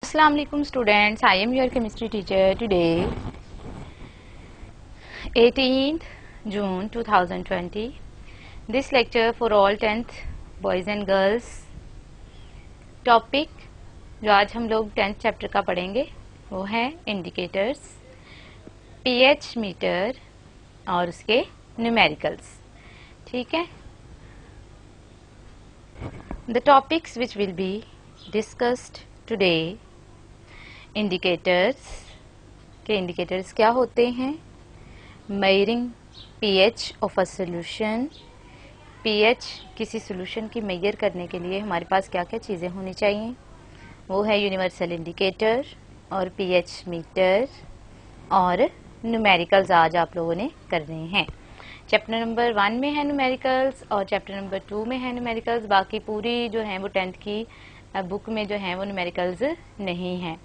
Assalamu alaikum students, I am your chemistry teacher. Today 18th June 2020, this lecture for all 10th boys and girls. Topic जो आज हम लोग 10th chapter का पढ़ेंगे वो है इंडिकेटर्स, पीएच मीटर और उसके न्यूमेरिकल्स. ठीक है. The topics which will be discussed today. Indicators के इंडिकेटर्स क्या होते हैं, measuring pH of a solution. PH किसी सॉल्यूशन की मेजर करने के लिए हमारे पास क्या क्या चीज़ें होनी चाहिए, वो है यूनिवर्सल इंडिकेटर और पीएच मीटर और न्यूमेरिकल्स आज आप लोगों ने करने हैं. चैप्टर नंबर 1 में है न्यूमेरिकल्स और चैप्टर नंबर 2 में है न्यूमेरिकल्स. बाकी पूरी जो है वो 10th की बुक में जो है वो न्यूमेरिकल्स नहीं है.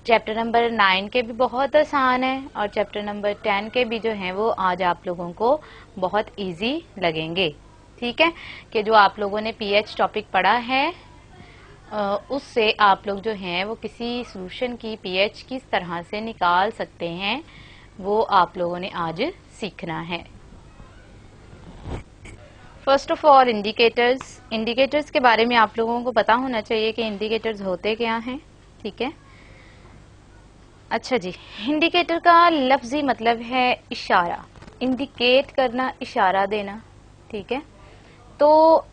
चैप्टर नंबर 9 के भी बहुत आसान है और चैप्टर नंबर 10 के भी जो है वो आज आप लोगों को बहुत इजी लगेंगे. ठीक है, कि जो आप लोगों ने पीएच टॉपिक पढ़ा है उससे आप लोग जो हैं वो किसी सॉल्यूशन की पीएच किस तरह से निकाल सकते हैं वो आप लोगों ने आज सीखना है. First of all indicators. Indicators के बारे में आप लोगों को पता होना चाहिए कि इंडिकेटर्स होते क्या हैं. ठीक है. अच्छा जी, इंडिकेटर का लफ्जी मतलब है इशारा, इंडिकेट करना, इशारा देना. ठीक है. तो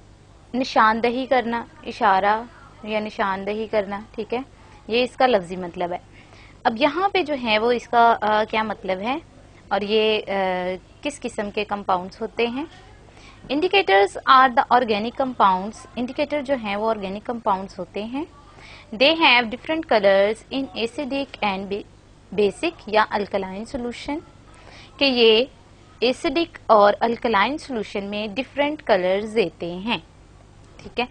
निशानदही करना, इशारा या निशानदही करना. ठीक है, ये इसका लफ्जी मतलब है. अब यहाँ पे जो है वो इसका क्या मतलब है और ये किस किस्म के कंपाउंड्स होते हैं. Indicators are the organic compounds. Indicator जो हैं वो ऑर्गेनिक कंपाउंड्स होते हैं. They have different colours in acidic and basic या अल्कलाइन सॉल्यूशन. कि ये एसिडिक और अल्कलाइन सॉल्यूशन में डिफरेंट कलर्स देते हैं. ठीक है.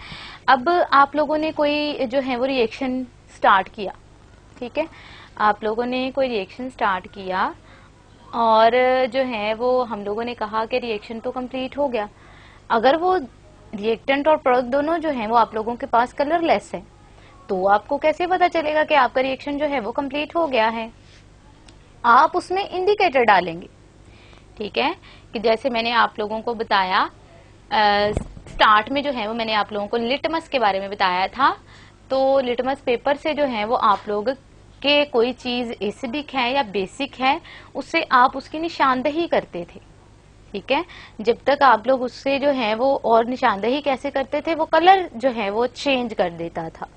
अब आप लोगों ने कोई जो है वो रिएक्शन स्टार्ट किया. ठीक है, आप लोगों ने कोई रिएक्शन स्टार्ट किया और जो है वो हम लोगों ने कहा कि रिएक्शन तो कंप्लीट हो गया. अगर वो रिएक्टेंट और प्रोडक्ट दोनों जो हैं वो आप लोगों के पास कलरलेस है तो आपको कैसे पता चलेगा कि आपका रिएक्शन जो है वो कंप्लीट हो गया है. आप उसमें इंडिकेटर डालेंगे. ठीक है, कि जैसे मैंने आप लोगों को बताया स्टार्ट में जो है वो मैंने आप लोगों को लिटमस के बारे में बताया था. तो लिटमस पेपर से जो है वो आप लोग के कोई चीज एसिडिक है या बेसिक है उससे आप उसकी निशानदही करते थे. ठीक है, जब तक आप लोग उससे जो है वो और निशानदही कैसे करते थे, वो कलर जो है वो चेंज कर देता था.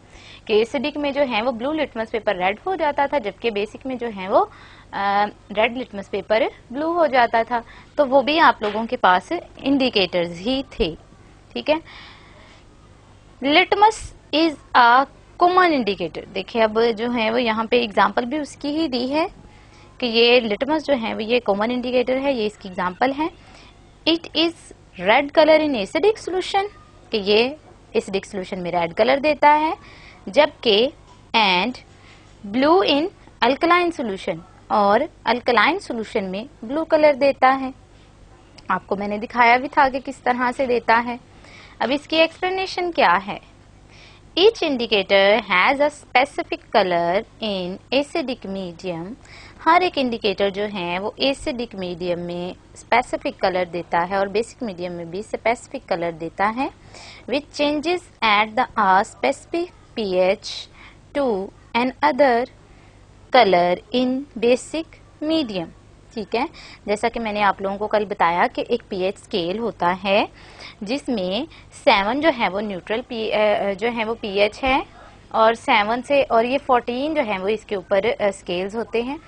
कि एसिडिक में जो है वो ब्लू लिटमस पेपर रेड हो जाता था जबकि बेसिक में जो है वो रेड लिटमस पेपर ब्लू हो जाता था. तो वो भी आप लोगों के पास इंडिकेटर्स ही थे. ठीक है. Litmus is a common indicator. देखिए अब जो है वो यहाँ पे एग्जांपल भी उसकी ही दी है कि ये लिटमस जो है वो ये कॉमन इंडिकेटर है. ये इसकी एग्जांपल है. It is red colour in acidic solution. कि ये एसिडिक सोल्यूशन में रेड कलर देता है जबकि and blue in alkaline solution, और अल्कलाइन सोल्यूशन में ब्लू कलर देता है. आपको मैंने दिखाया भी था कि किस तरह से देता है. अब इसकी एक्सप्लेनेशन क्या है. Each indicator has a specific colour in acidic medium. हर एक इंडिकेटर जो है वो एसिडिक मीडियम में स्पेसिफिक कलर देता है और बेसिक मीडियम में भी स्पेसिफिक कलर देता है. विच changes at the specific pH to an other color in basic medium. ठीक है, जैसा कि मैंने आप लोगों को कल बताया कि एक pH स्केल होता है जिसमें 7 जो है वो न्यूट्रल जो है वो pH है और 7 से और ये 14 जो है वो इसके ऊपर स्केल्स होते हैं.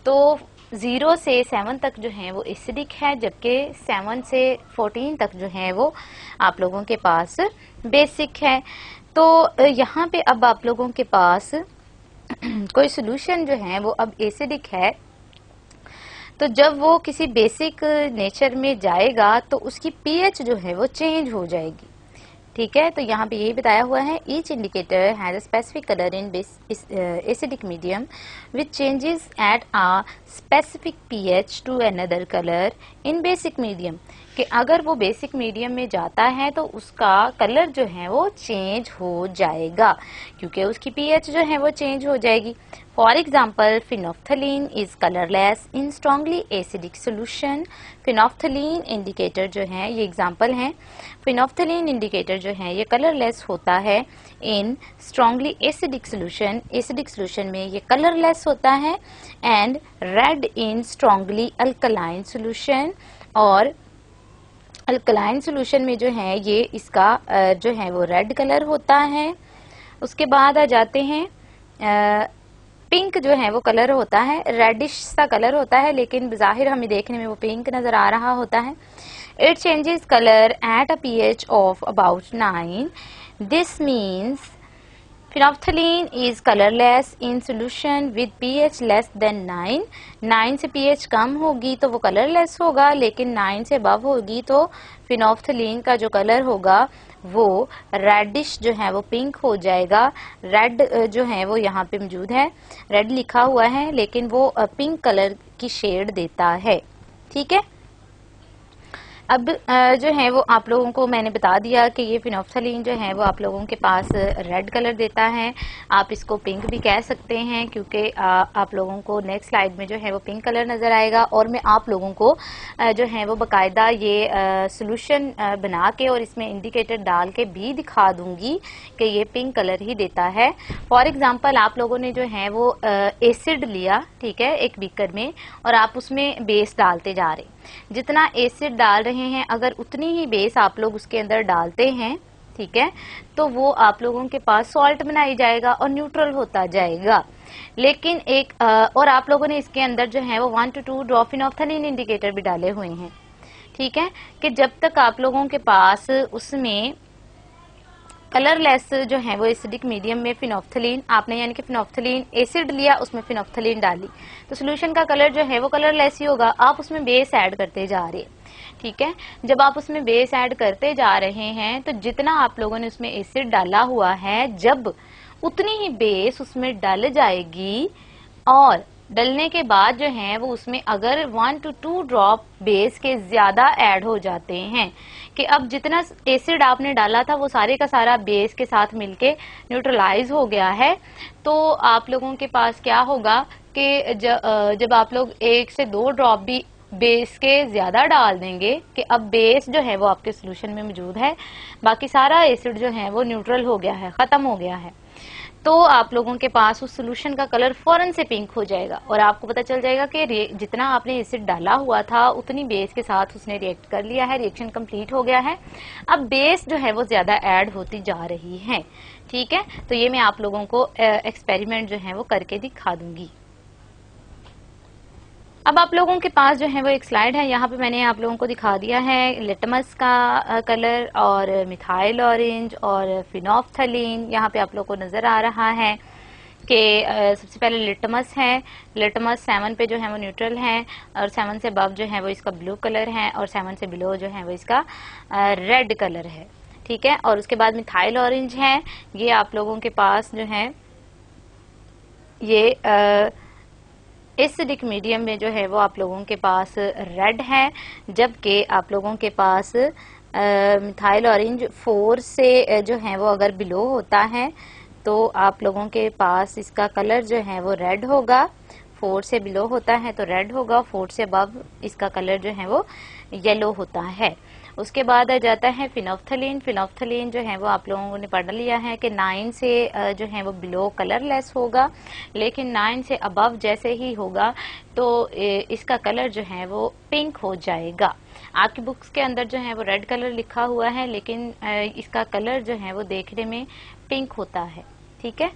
तो 0 से 7 तक जो है वो एसिडिक है जबकि 7 से 14 तक जो है वो आप लोगों के पास बेसिक है. तो यहाँ पे अब आप लोगों के पास कोई सॉल्यूशन जो है वो अब एसिडिक है तो जब वो किसी बेसिक नेचर में जाएगा तो उसकी पीएच जो है वो चेंज हो जाएगी. ठीक है, तो यहाँ पे यही बताया हुआ है. Each indicator has a specific colour in acidic medium which changes at a specific pH to another colour in basic medium, कि अगर वो बेसिक मीडियम में जाता है तो उसका कलर जो है वो चेंज हो जाएगा, क्योंकि उसकी पीएच जो है वो चेंज हो जाएगी। For example, phenolphthalein is colourless in strongly acidic solution. Phenolphthalein indicator जो है, ये एग्जाम्पल है, फिनोफ्थलीन इंडिकेटर जो है ये कलरलेस होता है in strongly acidic solution, acidic solution में ये कलरलेस होता है, and red in strongly alkaline solution, और अल्कलाइन सोल्यूशन में जो है ये इसका जो है वो रेड कलर होता है। उसके बाद आ जाते हैं पिंक जो है वो कलर होता है, रेडिश सा कलर होता है, लेकिन बाहिर हमें देखने में वो पिंक नजर आ रहा होता है। It changes colour at a pH of about 9। This means phenolphthalein is colourless in solution with pH less than 9। 9 से पीएच कम होगी तो वो कलरलेस होगा, लेकिन 9 से अबव होगी तो फिनोफ्थलीन का जो कलर होगा वो रेडिश जो है वो पिंक हो जाएगा। रेड जो है वो यहाँ पे मौजूद है, रेड लिखा हुआ है, लेकिन वो पिंक कलर की शेड देता है। ठीक है, अब जो है वो आप लोगों को मैंने बता दिया कि ये फिनोफ्थलीन जो है वो आप लोगों के पास रेड कलर देता है। आप इसको पिंक भी कह सकते हैं, क्योंकि आप लोगों को नेक्स्ट स्लाइड में जो है वो पिंक कलर नजर आएगा, और मैं आप लोगों को जो है वो बाकायदा ये सोल्यूशन बना के और इसमें इंडिकेटर डाल के भी दिखा दूंगी कि ये पिंक कलर ही देता है। फॉर एग्जाम्पल, आप लोगों ने जो है वो एसिड लिया, ठीक है, एक बीकर में, और आप उसमें बेस डालते जा रहे, जितना एसिड डाल रहे हैं अगर उतनी ही बेस आप लोग उसके अंदर डालते हैं, ठीक है, तो वो आप लोगों के पास सॉल्ट बनाई जाएगा और न्यूट्रल होता जाएगा। लेकिन एक और आप लोगों ने इसके अंदर जो है वो 1 to 2 ड्रॉप फिनोफ्थलीन इंडिकेटर भी डाले हुए हैं। ठीक है, कि जब तक आप लोगों के पास उसमें कलरलेस जो है वो एसिडिक मीडियम में फिनोफ्थलीन आपने, यानी कि फिनोफ्थलीन एसिड लिया, उसमें फिनोफ्थलीन डाली, तो सोल्यूशन का कलर जो है वो कलरलेस ही होगा। आप उसमें बेस ऐड करते जा रहे हैं, ठीक है, जब आप उसमें बेस ऐड करते जा रहे हैं तो जितना आप लोगों ने उसमें एसिड डाला हुआ है, जब उतनी ही बेस उसमें डल जाएगी, और डलने के बाद जो है वो उसमें अगर 1 to 2 ड्रॉप बेस के ज्यादा ऐड हो जाते हैं, कि अब जितना एसिड आपने डाला था वो सारे का सारा बेस के साथ मिलके न्यूट्रलाइज हो गया है, तो आप लोगों के पास क्या होगा कि जब आप लोग 1 से 2 ड्रॉप भी बेस के ज्यादा डाल देंगे, कि अब बेस जो है वो आपके सोल्यूशन में मौजूद है, बाकी सारा एसिड जो है वो न्यूट्रल हो गया है, खत्म हो गया है, तो आप लोगों के पास उस सोल्यूशन का कलर फौरन से पिंक हो जाएगा, और आपको पता चल जाएगा कि जितना आपने एसिड डाला हुआ था उतनी बेस के साथ उसने रिएक्ट कर लिया है, रिएक्शन कंप्लीट हो गया है, अब बेस जो है वो ज्यादा ऐड होती जा रही है। ठीक है, तो ये मैं आप लोगों को एक्सपेरिमेंट जो है वो करके दिखा दूंगी। अब आप लोगों के पास जो है वो एक स्लाइड है, यहाँ पे मैंने आप लोगों को दिखा दिया है लिटमस का कलर और मिथाइल ऑरेंज और फिनोफ्थलीन। यहाँ पे आप लोगों को नजर आ रहा है कि सबसे पहले लिटमस है, लिटमस 7 पे जो है वो न्यूट्रल है, और 7 से अबव जो है वो इसका ब्लू कलर है, और 7 से बिलो जो है वो इसका रेड कलर है। ठीक है, और उसके बाद मिथाइल ऑरेंज है, ये आप लोगों के पास जो है ये एसिडिक मीडियम में जो है वो आप लोगों के पास रेड है, जबकि आप लोगों के पास मिथाइल ऑरेंज 4 से जो है वो अगर बिलो होता है तो आप लोगों के पास इसका कलर जो है वो रेड होगा। 4 से बिलो होता है तो रेड होगा, 4 से अबव इसका कलर जो है वो येलो होता है। उसके बाद आ जाता है फिनोफ्थलीन। फिनोफ्थलीन जो है वो आप लोगों ने पढ़ लिया है कि 9 से जो है वो बिलो कलरलेस होगा, लेकिन 9 से अबव जैसे ही होगा तो इसका कलर जो है वो पिंक हो जाएगा। आपकी बुक्स के अंदर जो है वो रेड कलर लिखा हुआ है, लेकिन इसका कलर जो है वो देखने में पिंक होता है। ठीक है,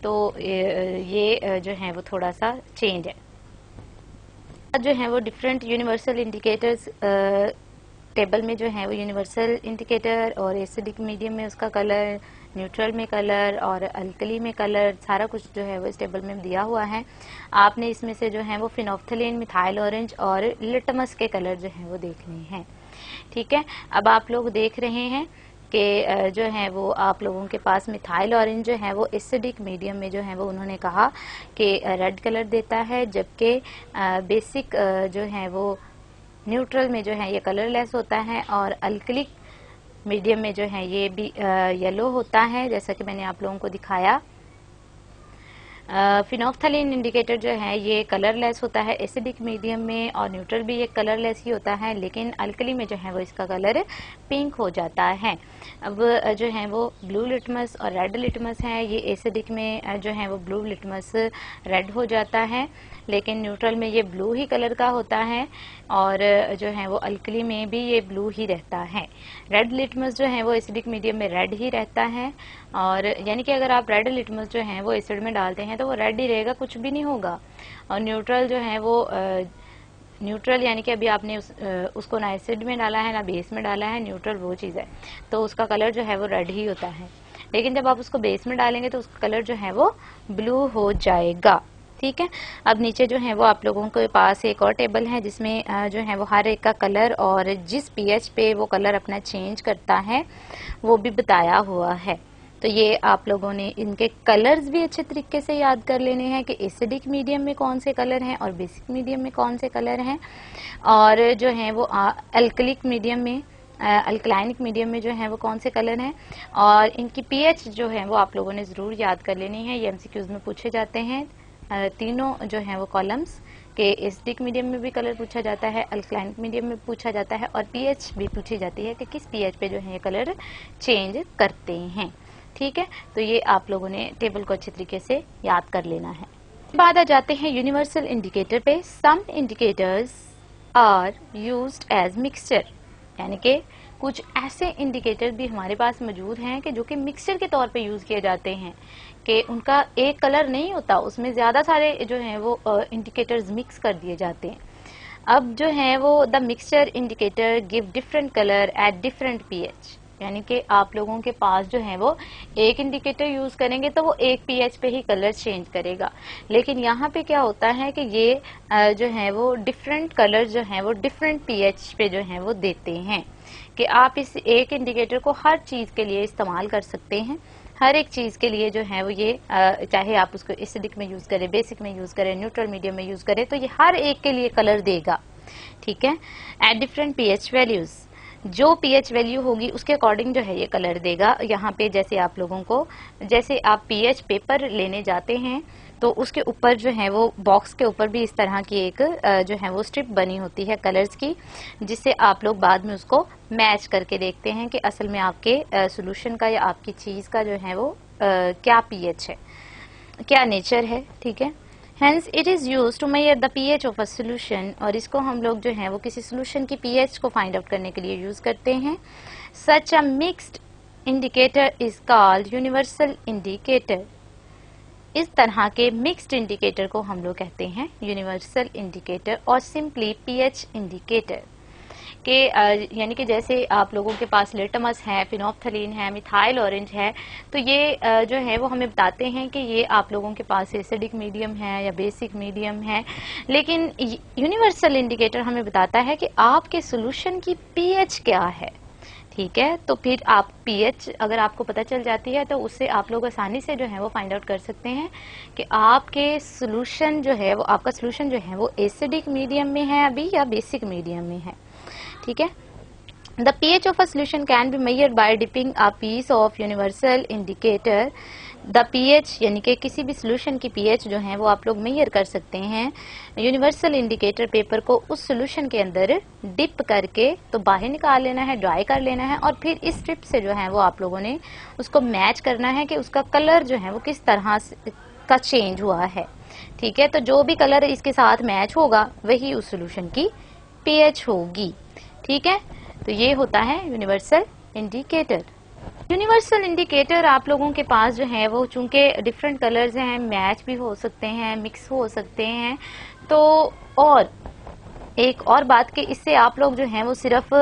तो ये जो है वो थोड़ा सा चेंज है। जो है वो डिफरेंट यूनिवर्सल इंडिकेटर्स टेबल में जो है वो यूनिवर्सल इंडिकेटर और एसिडिक मीडियम में उसका कलर, न्यूट्रल में कलर और अल्कली में कलर, सारा कुछ जो है वो इस टेबल में दिया हुआ है। आपने इसमें से जो है वो फिनोफ्थलीन, मिथाइल ऑरेंज और लिटमस के कलर जो है वो देखने हैं। ठीक है, अब आप लोग देख रहे हैं कि जो है वो आप लोगों के पास मिथाइल ऑरेंज जो है वो एसिडिक मीडियम में जो है वो उन्होंने कहा कि रेड कलर देता है, जबकि बेसिक जो है वो न्यूट्रल में जो है ये कलरलेस होता है और अल्कलिक मीडियम में जो है ये भी येलो होता है, जैसा कि मैंने आप लोगों को दिखाया। फिनोल्फ्थालीन इंडिकेटर जो है ये कलरलेस होता है एसिडिक मीडियम में, और न्यूट्रल भी ये कलरलेस ही होता है, लेकिन अल्कली में जो है वो इसका कलर पिंक हो जाता है। अब जो है वो ब्लू लिटमस और रेड लिटमस है, ये एसिडिक में जो है वो ब्लू लिटमस रेड हो जाता है, लेकिन न्यूट्रल में ये ब्लू ही कलर का होता है, और जो है वो अल्कली में भी ये ब्लू ही रहता है। रेड लिटमस जो है वो एसिडिक मीडियम में रेड ही रहता है, और यानी कि अगर आप रेड लिटमस जो है वो एसिड में डालते हैं तो वो रेड ही रहेगा, कुछ भी नहीं होगा। और न्यूट्रल जो है वो न्यूट्रल यानी कि अभी आपने उसको ना एसिड में डाला है ना बेस में डाला है, न्यूट्रल वो चीज़ है, तो उसका कलर जो है वो रेड ही होता है। लेकिन जब आप उसको बेस में डालेंगे तो उसका कलर जो है वो ब्लू हो जाएगा। ठीक है, अब नीचे जो है वो आप लोगों के पास एक और टेबल है जिसमें जो है वो हर एक का कलर और जिस पीएच पे वो कलर अपना चेंज करता है वो भी बताया हुआ है। तो ये आप लोगों ने इनके कलर्स भी अच्छे तरीके से याद कर लेने हैं कि एसिडिक मीडियम में कौन से कलर हैं और बेसिक मीडियम में कौन से कलर हैं, और जो है वो अल्कलिक मीडियम में अल्कलाइनिक मीडियम में जो है वो कौन से कलर हैं, और इनकी पीएच जो है वो आप लोगों ने ज़रूर याद कर लेनी है। ये एमसीक्यूज में पूछे जाते हैं। तीनों जो है वो कॉलम्स के एसिडिक मीडियम में भी कलर पूछा जाता है, अल्कलाइनिक मीडियम में पूछा जाता है, और पीएच भी पूछी जाती है कि किस पीएच पे जो है ये कलर चेंज करते हैं। ठीक है, तो ये आप लोगों ने टेबल को अच्छे तरीके से याद कर लेना है। बाद आ जाते हैं यूनिवर्सल इंडिकेटर पे। Some indicators are used as mixture, यानी कि कुछ ऐसे इंडिकेटर भी हमारे पास मौजूद हैं कि जो कि मिक्सचर के तौर पे यूज किए जाते हैं, कि उनका एक कलर नहीं होता, उसमें ज्यादा सारे जो हैं वो इंडिकेटर्स मिक्स कर दिए जाते हैं। अब जो है वो the mixture indicator give different colour at different pH, यानी कि आप लोगों के पास जो है वो एक इंडिकेटर यूज करेंगे तो वो एक पीएच पे ही कलर चेंज करेगा, लेकिन यहाँ पे क्या होता है कि ये जो है वो डिफरेंट कलर जो है वो डिफरेंट पीएच पे जो है वो देते हैं, कि आप इस एक इंडिकेटर को हर चीज के लिए इस्तेमाल कर सकते हैं। हर एक चीज के लिए जो है वो ये चाहे आप उसको एसिडिक में यूज करें, बेसिक में यूज करें, न्यूट्रल मीडियम में यूज करें, तो ये हर एक के लिए कलर देगा। ठीक है, एट डिफरेंट पीएच वैल्यूज, जो पीएच वैल्यू होगी उसके अकॉर्डिंग जो है ये कलर देगा। यहाँ पे जैसे आप लोगों को, जैसे आप पीएच पेपर लेने जाते हैं तो उसके ऊपर जो है वो बॉक्स के ऊपर भी इस तरह की एक जो है वो स्ट्रिप बनी होती है कलर्स की, जिससे आप लोग बाद में उसको मैच करके देखते हैं कि असल में आपके सॉल्यूशन का या आपकी चीज का जो है वो क्या पीएच है, क्या नेचर है। ठीक है, Hence it is used to measure the pH of a solution, और इसको हम लोग जो है वो किसी सोल्यूशन की pH को फाइंड आउट करने के लिए यूज करते हैं। Such a mixed indicator is called universal indicator. इस तरह के मिक्स्ड इंडिकेटर को हम लोग कहते हैं यूनिवर्सल इंडिकेटर और सिंपली पीएच इंडिकेटर के, यानी कि जैसे आप लोगों के पास लिटमस है, फिनोल्फ्थालीन है, मिथाइल ऑरेंज है, तो ये जो है वो हमें बताते हैं कि ये आप लोगों के पास एसिडिक मीडियम है या बेसिक मीडियम है, लेकिन यूनिवर्सल इंडिकेटर हमें बताता है कि आपके सॉल्यूशन की पीएच क्या है। ठीक है, तो फिर आप पीएच अगर आपको पता चल जाती है तो उससे आप लोग आसानी से जो है वो फाइंड आउट कर सकते हैं कि आपके सॉल्यूशन जो है वो, आपका सॉल्यूशन जो है वो एसिडिक मीडियम में है अभी या बेसिक मीडियम में है। ठीक है, the pH of a solution can be measured by dipping a piece of universal indicator. The pH यानी कि किसी भी सॉल्यूशन की पीएच जो है वो आप लोग मेजर कर सकते हैं यूनिवर्सल इंडिकेटर पेपर को उस सॉल्यूशन के अंदर डिप करके, तो बाहर निकाल लेना है, ड्राई कर लेना है, और फिर इस स्ट्रिप से जो है वो आप लोगों ने उसको मैच करना है कि उसका कलर जो है वो किस तरह का चेंज हुआ है। ठीक है, तो जो भी कलर इसके साथ मैच होगा वही उस सॉल्यूशन की पीएच होगी। ठीक है, तो ये होता है यूनिवर्सल इंडिकेटर। यूनिवर्सल इंडिकेटर आप लोगों के पास जो है वो चूंकि डिफरेंट कलर्स हैं, मैच भी हो सकते हैं, मिक्स हो सकते हैं, तो और एक और बात कि इससे आप लोग जो हैं वो सिर्फ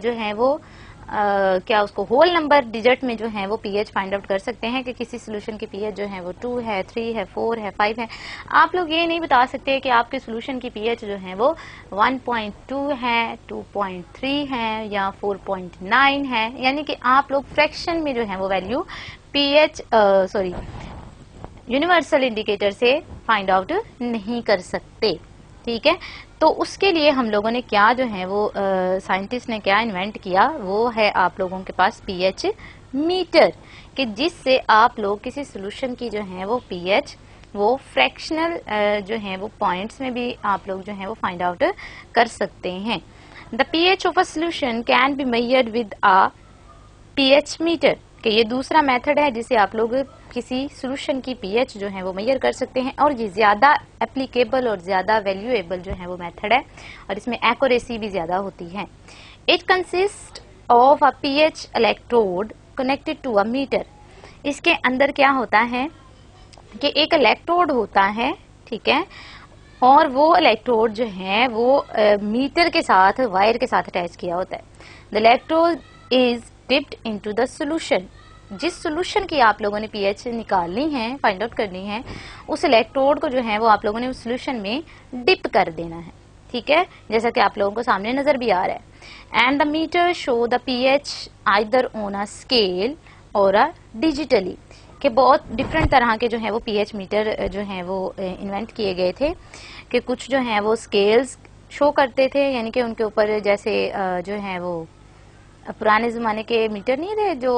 जो है वो क्या उसको होल नंबर डिजिट में जो है वो पीएच फाइंड आउट कर सकते हैं कि किसी सॉल्यूशन की पीएच जो है वो 2 है, 3 है, 4 है, 5 है। आप लोग ये नहीं बता सकते कि आपके सॉल्यूशन की पीएच जो है वो 1.2 है, 2.3 है या 4.9 है, यानी कि आप लोग फ्रैक्शन में जो है वो वैल्यू पीएच यूनिवर्सल इंडिकेटर से फाइंड आउट नहीं कर सकते। ठीक है। तो उसके लिए हम लोगों ने क्या जो है वो साइंटिस्ट ने क्या इन्वेंट किया, वो है आप लोगों के पास पीएच मीटर, कि जिससे आप लोग किसी सोल्यूशन की जो है वो पीएच वो फ्रैक्शनल जो है वो पॉइंट्स में भी आप लोग जो है वो फाइंड आउट कर सकते हैं। The pH of a solution can be measured with a pH meter, कि ये दूसरा मेथड है जिसे आप लोग किसी सोल्यूशन की पीएच जो है वो मेजर कर सकते हैं, और ये ज्यादा एप्लीकेबल और ज्यादा वैल्यूएबल जो है वो मेथड है, और इसमें एक्यूरेसी भी ज्यादा होती है। It consist of a pH electrode connected to a meter. इसके अंदर क्या होता है कि एक इलेक्ट्रोड होता है, ठीक है, और वो इलेक्ट्रोड जो है वो मीटर के साथ वायर के साथ अटैच किया होता है। The electrode is dipped into the solution. जिस सॉल्यूशन की आप लोगों ने पीएच निकालनी है, फाइंड आउट करनी है, उस इलेक्ट्रोड को जो है वो आप लोगों ने उस सॉल्यूशन में डिप कर देना है, ठीक है, जैसा कि आप लोगों को सामने नजर भी आ रहा है। And the meter show the pH either on a scale or a digitally, कि बहुत डिफरेंट तरह के जो है वो पीएच मीटर जो है वो इन्वेंट किए गए थे, कि कुछ जो है वो स्केल्स शो करते थे, यानी कि उनके ऊपर जैसे जो है वो पुराने ज़माने के मीटर नहीं थे जो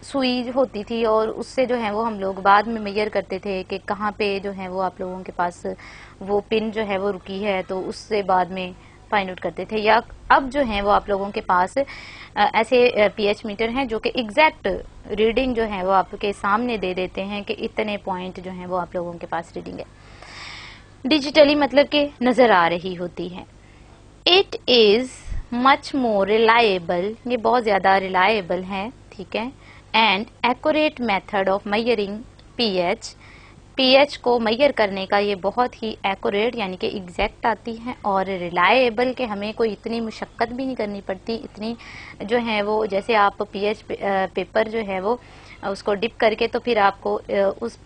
सुई होती थी, और उससे जो है वो हम लोग बाद में मेजर करते थे कि कहाँ पे जो है वो आप लोगों के पास वो पिन जो है वो रुकी है, तो उससे बाद में फाइंड आउट करते थे। या अब जो है वो आप लोगों के पास ऐसे पीएच मीटर हैं जो कि एग्जैक्ट रीडिंग जो है वो आपके सामने दे देते हैं कि इतने पॉइंट जो है वो आप लोगों के पास रीडिंग है। डिजिटली मतलब कि नजर आ रही होती है। It is much more reliable, ये बहुत ज्यादा रिलायबल है, ठीक है, and accurate method of measuring pH. PH को मेजर करने का ये बहुत ही एक्यूरेट यानी कि एग्जैक्ट आती है, और रिलायबल के हमें कोई इतनी मुशक्कत भी नहीं करनी पड़ती, इतनी जो है वो जैसे आप पीएच पेपर जो है वो उसको डिप करके तो फिर आपको उस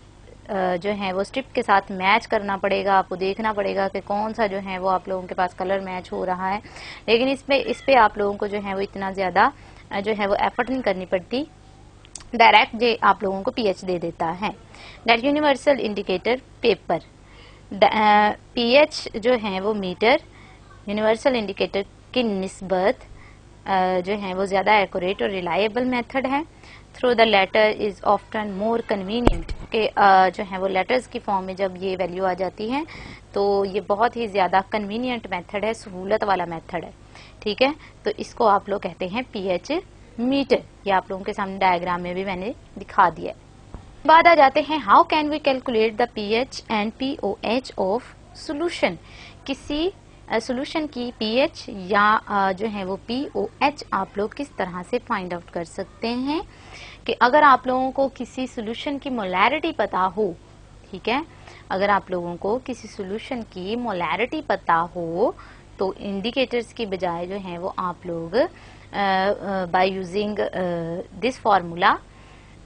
जो है वो स्ट्रिप के साथ मैच करना पड़ेगा, आपको देखना पड़ेगा कि कौन सा जो है वो आप लोगों के पास कलर मैच हो रहा है। लेकिन इस पे आप लोगों को जो है वो इतना ज्यादा जो है वो एफर्ट नहीं करनी पड़ती, डायरेक्ट जे आप लोगों को पीएच दे देता है। That universal indicator paper, pH जो है वो मीटर यूनिवर्सल इंडिकेटर की निस्बत जो है वो ज्यादा एक्यूरेट और रिलायबल मेथड है। Through the latter is often more convenient, के जो है वो लेटर्स की फॉर्म में जब ये वैल्यू आ जाती है तो ये बहुत ही ज्यादा कन्वीनियंट मेथड है, सहूलत वाला मेथड है, ठीक है। तो इसको आप लोग कहते हैं पीएच मीटर। ये आप लोगों के सामने डायग्राम में भी मैंने दिखा दिया है। बाद आ जाते हैं how can we calculate the pH and pOH of solution. किसी सॉल्यूशन की पीएच या जो है वो पीओएच आप लोग किस तरह से फाइंड आउट कर सकते हैं, कि अगर आप लोगों को किसी सॉल्यूशन की मोलैरिटी पता हो, ठीक है, अगर आप लोगों को किसी सॉल्यूशन की मोलैरिटी पता हो तो इंडिकेटर्स की बजाय जो है वो आप लोग बाय यूजिंग दिस फार्मूला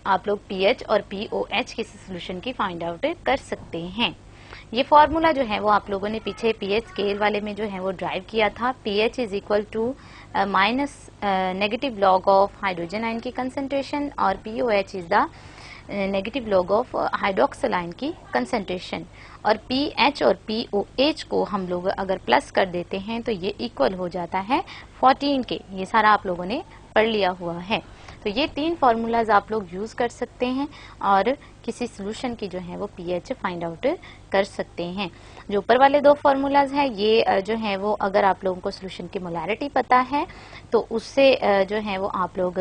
आप लोग पीएच और पीओएच किसी सॉल्यूशन की फाइंड आउट कर सकते हैं। ये फॉर्मूला जो है वो आप लोगों ने पीछे पीएच स्केल वाले में जो है वो ड्राइव किया था। PH is equal to minus negative log of hydrogen ion की कंसंट्रेशन, और pOH is the negative log of hydroxyl ion की कंसंट्रेशन। और पीएच और पीओएच को हम लोग अगर प्लस कर देते हैं तो ये इक्वल हो जाता है 14 के। ये सारा आप लोगों ने पढ़ लिया हुआ है। तो ये तीन फार्मूलाज आप लोग यूज कर सकते हैं और किसी सॉल्यूशन की जो है वो पीएच फाइंड आउट कर सकते हैं। जो ऊपर वाले दो फार्मूलाज हैं ये जो है वो अगर आप लोगों को सॉल्यूशन की मोलैरिटी पता है तो उससे जो है वो आप लोग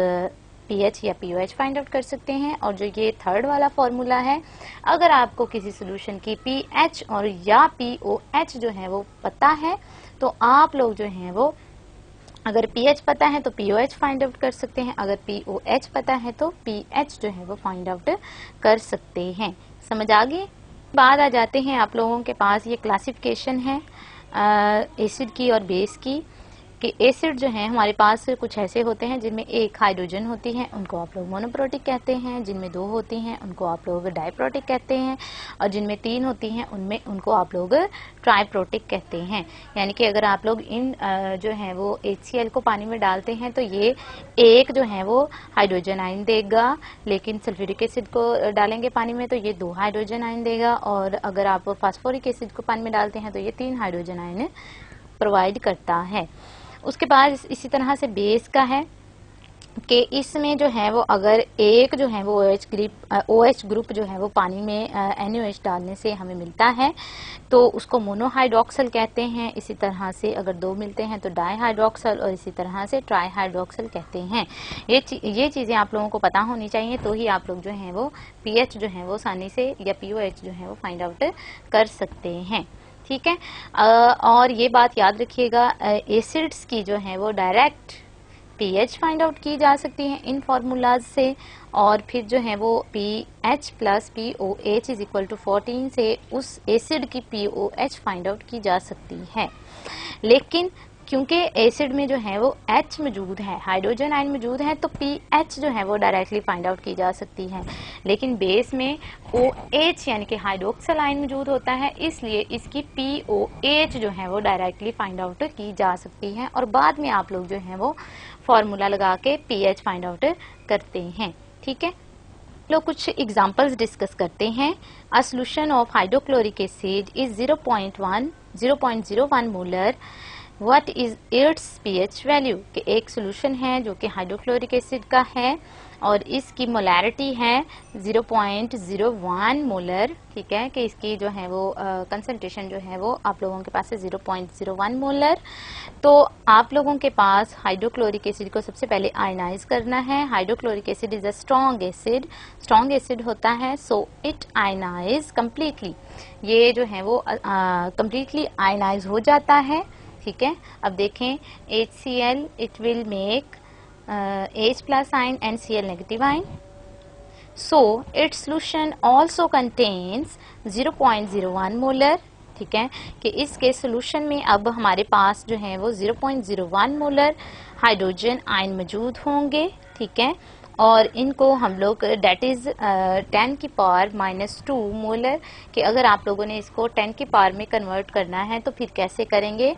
पीएच या पीओएच फाइंड आउट कर सकते हैं। और जो ये थर्ड वाला फॉर्मूला है, अगर आपको किसी सॉल्यूशन की पीएच और या पीओएच जो है वो पता है तो आप लोग जो है वो अगर पीएच पता है तो पीओएच फाइंड आउट कर सकते हैं, अगर पीओएच पता है तो पीएच जो है वो फाइंड आउट कर सकते हैं। समझ आ गई? बाद आ जाते हैं आप लोगों के पास ये क्लासिफिकेशन है एसिड की और बेस की। कि एसिड जो है हमारे पास कुछ ऐसे होते हैं जिनमें एक हाइड्रोजन होती है, उनको आप लोग मोनोप्रोटिक कहते हैं, जिनमें 2 होती हैं उनको आप लोग डाइप्रोटिक कहते हैं, और जिनमें 3 होती हैं उनमें उनको आप लोग ट्राइप्रोटिक कहते हैं। यानी कि अगर आप लोग इन जो है वो HCl को पानी में डालते हैं तो ये एक जो है वो हाइड्रोजन आयन देगा, लेकिन सल्फ्यूरिक एसिड को डालेंगे पानी में तो ये 2 हाइड्रोजन आयन देगा, और अगर आप फास्फोरिक एसिड को पानी में डालते हैं तो ये 3 हाइड्रोजन आयन प्रोवाइड करता है। उसके बाद इसी तरह से बेस का है कि इसमें जो है वो अगर एक जो है वो OH ग्रुप जो है वो पानी में NaOH डालने से हमें मिलता है तो उसको मोनोहाइड्रोक्सल कहते हैं। इसी तरह से अगर 2 मिलते हैं तो डाईहाइड्रोक्सल, और इसी तरह से ट्राईहाइड्रोक्सल कहते हैं। ये चीज़ें आप लोगों को पता होनी चाहिए, तो ही आप लोग जो है वो pH जो है वो आसानी से या POH जो है वो फाइंड आउट कर सकते हैं। ठीक है, और ये बात याद रखिएगा, एसिड्स की जो है वो डायरेक्ट pH फाइंड आउट की जा सकती है इन फार्मूलाज से, और फिर जो है वो pH plus POH is equal to 14 से उस एसिड की POH फाइंड आउट की जा सकती है। लेकिन क्योंकि एसिड में जो है वो H मौजूद है, हाइड्रोजन आयन मौजूद है, तो pH जो है वो डायरेक्टली फाइंड आउट की जा सकती है, लेकिन बेस में OH यानी कि हाइड्रोक्सल आयन मौजूद होता है, इसलिए इसकी POH जो है वो डायरेक्टली फाइंड आउट की जा सकती है, और बाद में आप लोग जो है वो फॉर्मूला लगा के pH फाइंड आउट करते हैं। ठीक है, लोग कुछ एग्जांपल्स डिस्कस करते हैं। A solution of hydrochloric acid is 0.01 molar, what is it's pH value, कि एक सोल्यूशन है जो कि हाइड्रोक्लोरिक एसिड का है और इसकी मोलैरिटी है 0.01 मोलर। ठीक है, कि इसकी जो है वो कंसंट्रेशन जो है वो आप लोगों के पास है 0.01 मोलर। तो आप लोगों के पास हाइड्रोक्लोरिक एसिड को सबसे पहले आयनाइज करना है। Hydrochloric acid is a strong acid होता है, सो इट आयनाइज कम्प्लीटली, ये जो है वो कम्प्लीटली आयनाइज हो जाता है। ठीक है, अब देखें HCl it will make H plus ion and Cl negative ion. So its solution also contains 0.01 molar. ठीक है, कि इसके सोल्यूशन में अब हमारे पास जो है वो 0.01 मोलर हाइड्रोजन आयन मौजूद होंगे। ठीक है, और इनको हम लोग डेट इज 10 की पावर -2 मोलर, कि अगर आप लोगों ने इसको 10 की पावर में कन्वर्ट करना है तो फिर कैसे करेंगे,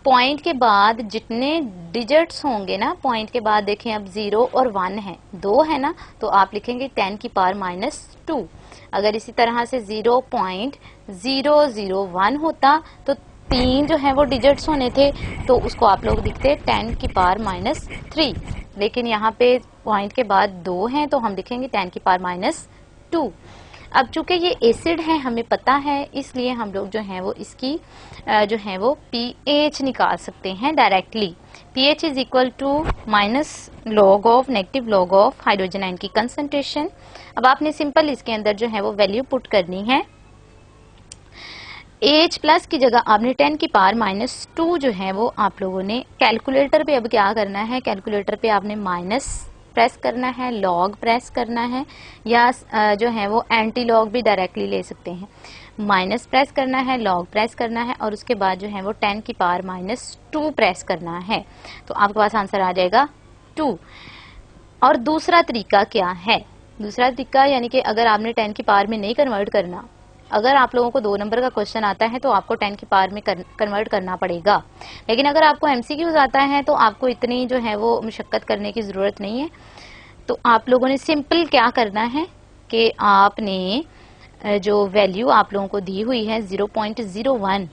पॉइंट के बाद जितने डिजिट्स होंगे ना, पॉइंट के बाद देखें अब 0 और 1 है, 2 है ना, तो आप लिखेंगे 10 की पावर -2। अगर इसी तरह से 0.001 होता तो 3 जो है वो डिजिट्स होने थे, तो उसको आप लोग लिखते 10 की पावर -3, लेकिन यहाँ पे पॉइंट के बाद 2 हैं तो हम लिखेंगे 10 की पावर -2। अब चूंकि ये एसिड है हमें पता है, इसलिए हम लोग जो है वो इसकी जो है वो pH निकाल सकते हैं directly. pH is equal to negative log of hydrogen ion की कंसंट्रेशन। अब आपने सिंपल इसके अंदर जो है वो वैल्यू पुट करनी है। H प्लस की जगह आपने 10 की पावर -2 जो है वो आप लोगों ने कैलकुलेटर पे अब क्या करना है, कैलकुलेटर पे आपने माइनस प्रेस करना है, लॉग प्रेस करना है, या जो है वो एंटी लॉग भी डायरेक्टली ले सकते हैं। माइनस प्रेस करना है, लॉग प्रेस करना है, और उसके बाद जो है वो 10 की पावर -2 प्रेस करना है, तो आपके पास आंसर आ जाएगा 2। और दूसरा तरीका क्या है, दूसरा तरीका यानी कि अगर आपने 10 की पावर में नहीं कन्वर्ट करना, अगर आप लोगों को 2 नंबर का क्वेश्चन आता है तो आपको 10 की पावर में कन्वर्ट करना पड़ेगा, लेकिन अगर आपको MCQs आता है तो आपको इतनी जो है वो मुशक्कत करने की ज़रूरत नहीं है। तो आप लोगों ने सिंपल क्या करना है कि आपने जो वैल्यू आप लोगों को दी हुई है 0.01,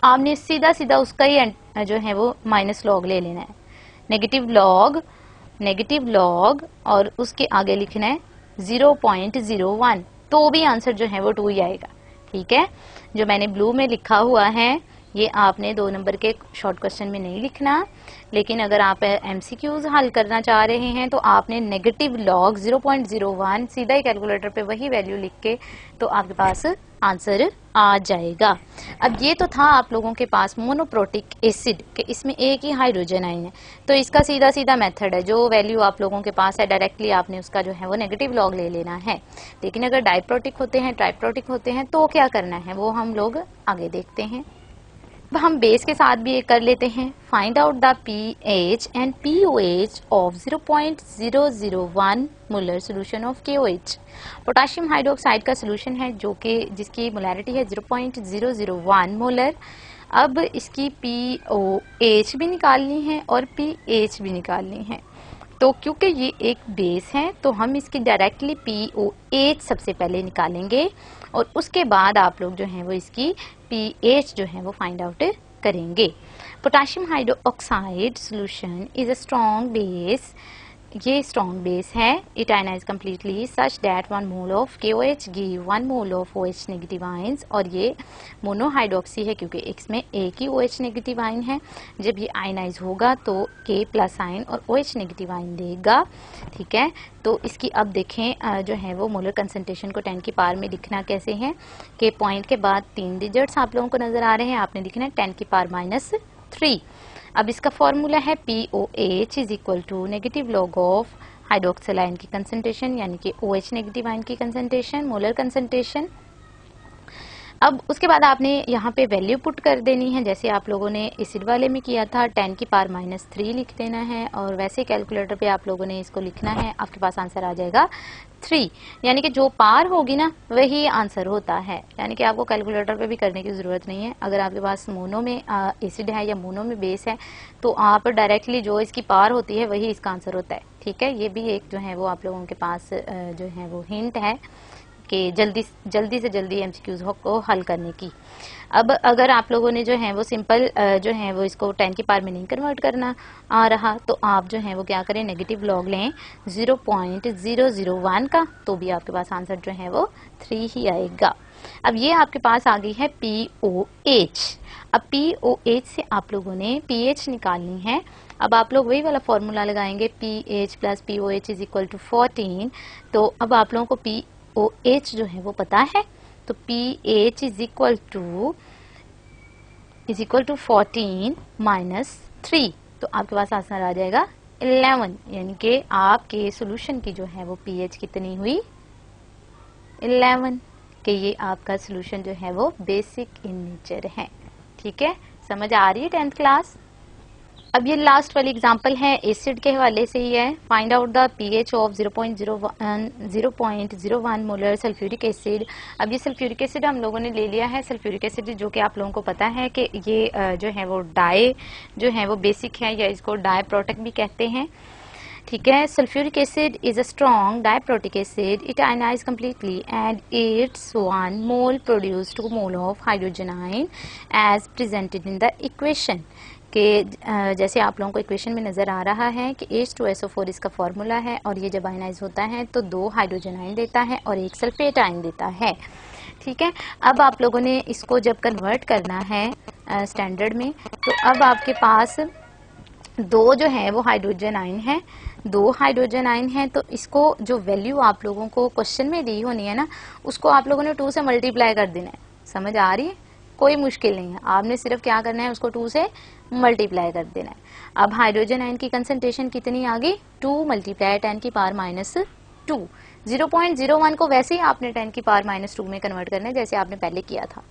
आपने सीधा सीधा उसका ही जो है वो माइनस लॉग ले लेना है, नेगेटिव लॉग और उसके आगे लिखना है 0.01, तो भी आंसर जो है वो 2 ही आएगा। ठीक है, जो मैंने ब्लू में लिखा हुआ है ये आपने 2 नंबर के शॉर्ट क्वेश्चन में नहीं लिखना, लेकिन अगर आप MCQs हल करना चाह रहे हैं तो आपने नेगेटिव लॉग 0.01 सीधा ही कैलकुलेटर पे वही वैल्यू लिख के तो आपके पास आंसर आ जाएगा। अब ये तो था आप लोगों के पास मोनोप्रोटिक एसिड के इसमें एक ही हाइड्रोजन आयन है, तो इसका सीधा सीधा मेथड है, जो वैल्यू आप लोगों के पास है डायरेक्टली आपने उसका जो है वो नेगेटिव लॉग ले लेना है। लेकिन अगर डाइप्रोटिक होते हैं, ट्राइप्रोटिक होते हैं, तो क्या करना है वो हम लोग आगे देखते हैं। अब हम बेस के साथ भी एक कर लेते हैं। Find out the pH and pOH of 0.001 molar solution of KOH। Potassium hydroxide का सोल्यूशन है जो कि जिसकी मोलैरिटी है 0.001 मोलर। अब इसकी pOH भी निकालनी है और pH भी निकालनी है। तो क्योंकि ये एक बेस है तो हम इसकी डायरेक्टली pOH सबसे पहले निकालेंगे और उसके बाद आप लोग जो हैं वो इसकी pH जो है वो फाइंड आउट करेंगे। Potassium hydroxide solution is a strong base. ये स्ट्रॉन्ग बेस है। It ionise completely such that 1 mole of KOH give 1 mole of OH negative ions. और ये मोनोहाइड्रोक्सी है क्योंकि इसमें एक ही OH नेगेटिव आयन है। जब ये आयनाइज होगा तो K प्लस आयन और OH नेगेटिव आयन देगा। ठीक है, तो इसकी अब देखें जो है वो मोलर कंसंट्रेशन को 10 की पावर में लिखना कैसे है कि पॉइंट के बाद 3 डिजिट्स आप लोगों को नजर आ रहे हैं, आपने लिखना है 10 की पावर -3। अब इसका फॉर्मूला है pOH is equal to negative log of hydroxyl ion की कंसंट्रेशन यानी कि OH नेगेटिव आयन की कंसंट्रेशन, मोलर कंसंट्रेशन। अब उसके बाद आपने यहाँ पे वैल्यू पुट कर देनी है जैसे आप लोगों ने एसिड वाले में किया था। 10 की पावर -3 लिख देना है और वैसे कैलकुलेटर पे आप लोगों ने इसको लिखना है। आपके पास आंसर आ जाएगा 3, यानी कि जो पार होगी ना वही आंसर होता है, यानी कि आपको कैलकुलेटर पे भी करने की जरूरत नहीं है। अगर आपके पास मोनो में एसिड है या मोनो में बेस है तो आप डायरेक्टली जो इसकी पार होती है वही इसका आंसर होता है। ठीक है, ये भी एक जो है वो आप लोगों के पास जो है वो हिंट है कि जल्दी से जल्दी एमसीक्यूज को हल करने की। अब अगर आप लोगों ने जो है वो सिंपल जो है वो इसको 10 की पावर में नहीं कन्वर्ट करना आ रहा तो आप जो है वो क्या करें, नेगेटिव लॉग लें 0.001 का, तो भी आपके पास आंसर जो है वो 3 ही आएगा। अब ये आपके पास आ गई है pOH। अब pOH से आप लोगों ने pH निकालनी है। अब आप लोग वही वाला फॉर्मूला लगाएंगे pH plus pOH is equal to 14। तो अब आप लोगों को pOH जो है वो पता है, तो pH इज इक्वल टू 14 -3, तो आपके पास आंसर आ जाएगा 11, यानी कि आपके सॉल्यूशन की जो है वो pH कितनी हुई 11, कि ये आपका सॉल्यूशन जो है वो बेसिक इन नेचर है। ठीक है, समझ आ रही है 10th क्लास। अब ये लास्ट वाली एग्जांपल है, एसिड के हवाले से ही है। Find out the pH of 0.01 molar sulphuric acid. अब ये सल्फ्यूरिक एसिड हम लोगों ने ले लिया है। सल्फ्यूरिक एसिड जो कि आप लोगों को पता है कि ये जो है वो डाई जो है वो बेसिक है या इसको डाई प्रोडक्ट भी कहते हैं। ठीक है, sulphuric acid is a strong diprotic acid. It ionise completely and its 1 mole produce 2 mole of hydrogen ion as presented in the equation. कि जैसे आप लोगों को इक्वेशन में नजर आ रहा है कि H2SO4 इसका फॉर्मूला है और ये जब आयनाइज होता है तो 2 हाइड्रोजन आयन देता है और 1 सल्फेट आयन देता है। ठीक है, अब आप लोगों ने इसको जब कन्वर्ट करना है स्टैंडर्ड में तो अब आपके पास 2 जो है वो हाइड्रोजन आयन है, 2 हाइड्रोजन आयन है, तो इसको जो वैल्यू आप लोगों को क्वेश्चन में दी होनी है ना उसको आप लोगों ने 2 से मल्टीप्लाई कर देना है। समझ आ रही है, कोई मुश्किल नहीं है, आपने सिर्फ क्या करना है उसको 2 से मल्टीप्लाई कर देना है। अब हाइड्रोजन आयन की कंसंट्रेशन कितनी आ गई 2 × 10 की पावर -2। 0.01 को वैसे ही आपने 10 की पावर -2 में कन्वर्ट करना है जैसे आपने पहले किया था।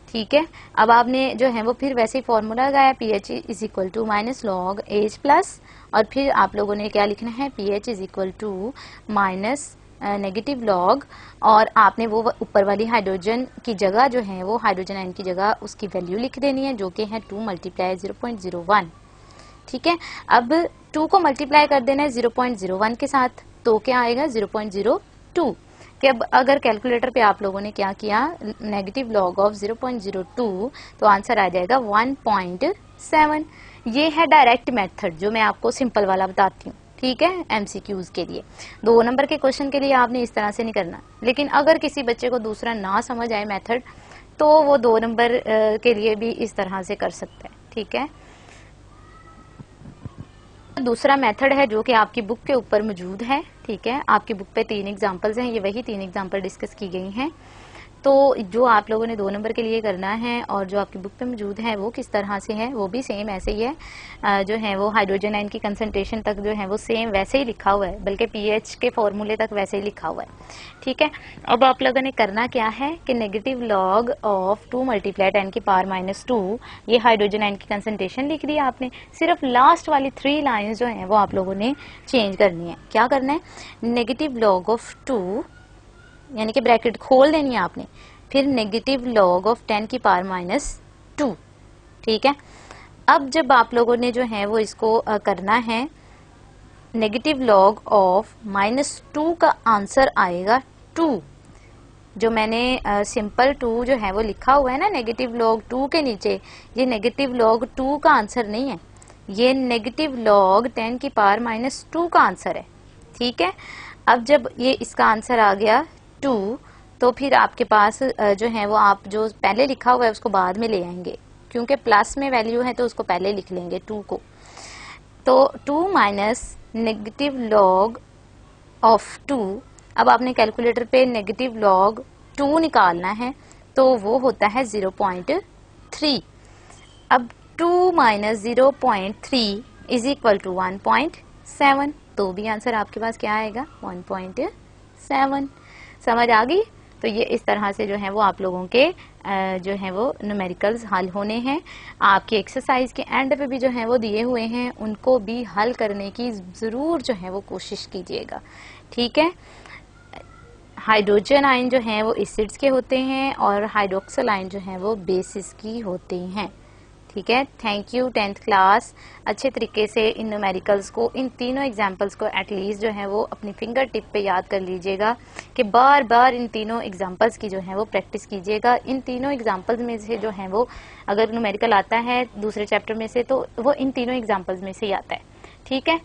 ठीक है, अब आपने जो है वो फिर वैसे ही फॉर्मूला लगाया pH is equal to -log H plus, और फिर आप लोगों ने क्या लिखना है pH is equal to minus negative log, और आपने वो ऊपर वाली हाइड्रोजन की जगह जो है वो हाइड्रोजन आयन की जगह उसकी वैल्यू लिख देनी है जो कि है 2 × 0.01। ठीक है, अब 2 को मल्टीप्लाई कर देना है 0.01 के साथ, तो क्या आएगा 0.02। कि अब अगर कैलकुलेटर पे आप लोगों ने क्या किया नेगेटिव लॉग ऑफ 0.02 तो आंसर आ जाएगा 1.7। ये है डायरेक्ट मेथड जो मैं आपको सिंपल वाला बताती हूँ। ठीक है, एमसीक्यूज के लिए 2 नंबर के क्वेश्चन के लिए आपने इस तरह से नहीं करना, लेकिन अगर किसी बच्चे को दूसरा ना समझ आए मेथड तो वो 2 नंबर के लिए भी इस तरह से कर सकता है। ठीक है, दूसरा मेथड है जो कि आपकी बुक के ऊपर मौजूद है। ठीक है, आपकी बुक पे 3 एग्जांपल्स हैं, ये वही 3 एग्जांपल डिस्कस की गई हैं। तो जो आप लोगों ने 2 नंबर के लिए करना है और जो आपकी बुक पे मौजूद है वो किस तरह से है, वो भी सेम ऐसे ही है। जो है वो हाइड्रोजन आयन की कंसंट्रेशन तक जो है वो सेम वैसे ही लिखा हुआ है, बल्कि पीएच के फॉर्मूले तक वैसे ही लिखा हुआ है। ठीक है, अब आप लोगों ने करना क्या है कि नेगेटिव लॉग ऑफ 2 मल्टीप्लाई 10 की पावर -2, ये हाइड्रोजन आयन की कंसंट्रेशन लिख दी आपने। सिर्फ लास्ट वाली 3 लाइंस जो हैं वो आप लोगों ने चेंज करनी है। क्या करना है, नेगेटिव लॉग ऑफ 2 यानी कि ब्रैकेट खोल देनी है आपने, फिर नेगेटिव लॉग ऑफ 10 की पावर -2। ठीक है, अब जब आप लोगों ने जो है वो इसको करना है, नेगेटिव लॉग ऑफ -2 का आंसर आएगा 2। जो मैंने सिंपल 2 जो है वो लिखा हुआ है ना नेगेटिव लॉग 2 के नीचे, ये नेगेटिव लॉग 2 का आंसर नहीं है, ये नेगेटिव लॉग 10 की पावर -2 का आंसर है। ठीक है, अब जब ये इसका आंसर आ गया 2, तो फिर आपके पास जो है वो आप जो पहले लिखा हुआ है उसको बाद में ले आएंगे, क्योंकि प्लस में वैल्यू है तो उसको पहले लिख लेंगे 2 को। तो 2 माइनस नेगेटिव लॉग ऑफ 2, अब आपने कैलकुलेटर पे नेगेटिव लॉग 2 निकालना है तो वो होता है 0.3। अब 2 माइनस 0.3 इज इक्वल टू 1.7, तो भी आंसर आपके पास क्या आएगा 1.7। समझ आ गई? तो ये इस तरह से जो है वो आप लोगों के जो है वो न्यूमेरिकल्स हल होने हैं। आपकी एक्सरसाइज के एंड पे भी जो है वो दिए हुए हैं, उनको भी हल करने की जरूर जो है वो कोशिश कीजिएगा। ठीक है, हाइड्रोजन आयन जो है वो एसिड्स के होते हैं और हाइड्रोक्सिल आयन जो है वो बेसिस की होते हैं। ठीक है, थैंक यू 10th क्लास। अच्छे तरीके से इन न्यूमेरिकल्स को, इन तीनों एग्जाम्पल्स को एटलीस्ट जो है वो अपनी फिंगर टिप पे याद कर लीजिएगा कि बार बार इन तीनों एग्जाम्पल्स की जो है वो प्रैक्टिस कीजिएगा। इन तीनों एग्जाम्पल्स में से जो है वो अगर न्यूमेरिकल आता है दूसरे चैप्टर में से तो वो इन तीनों एग्जाम्पल्स में से ही आता है। ठीक है,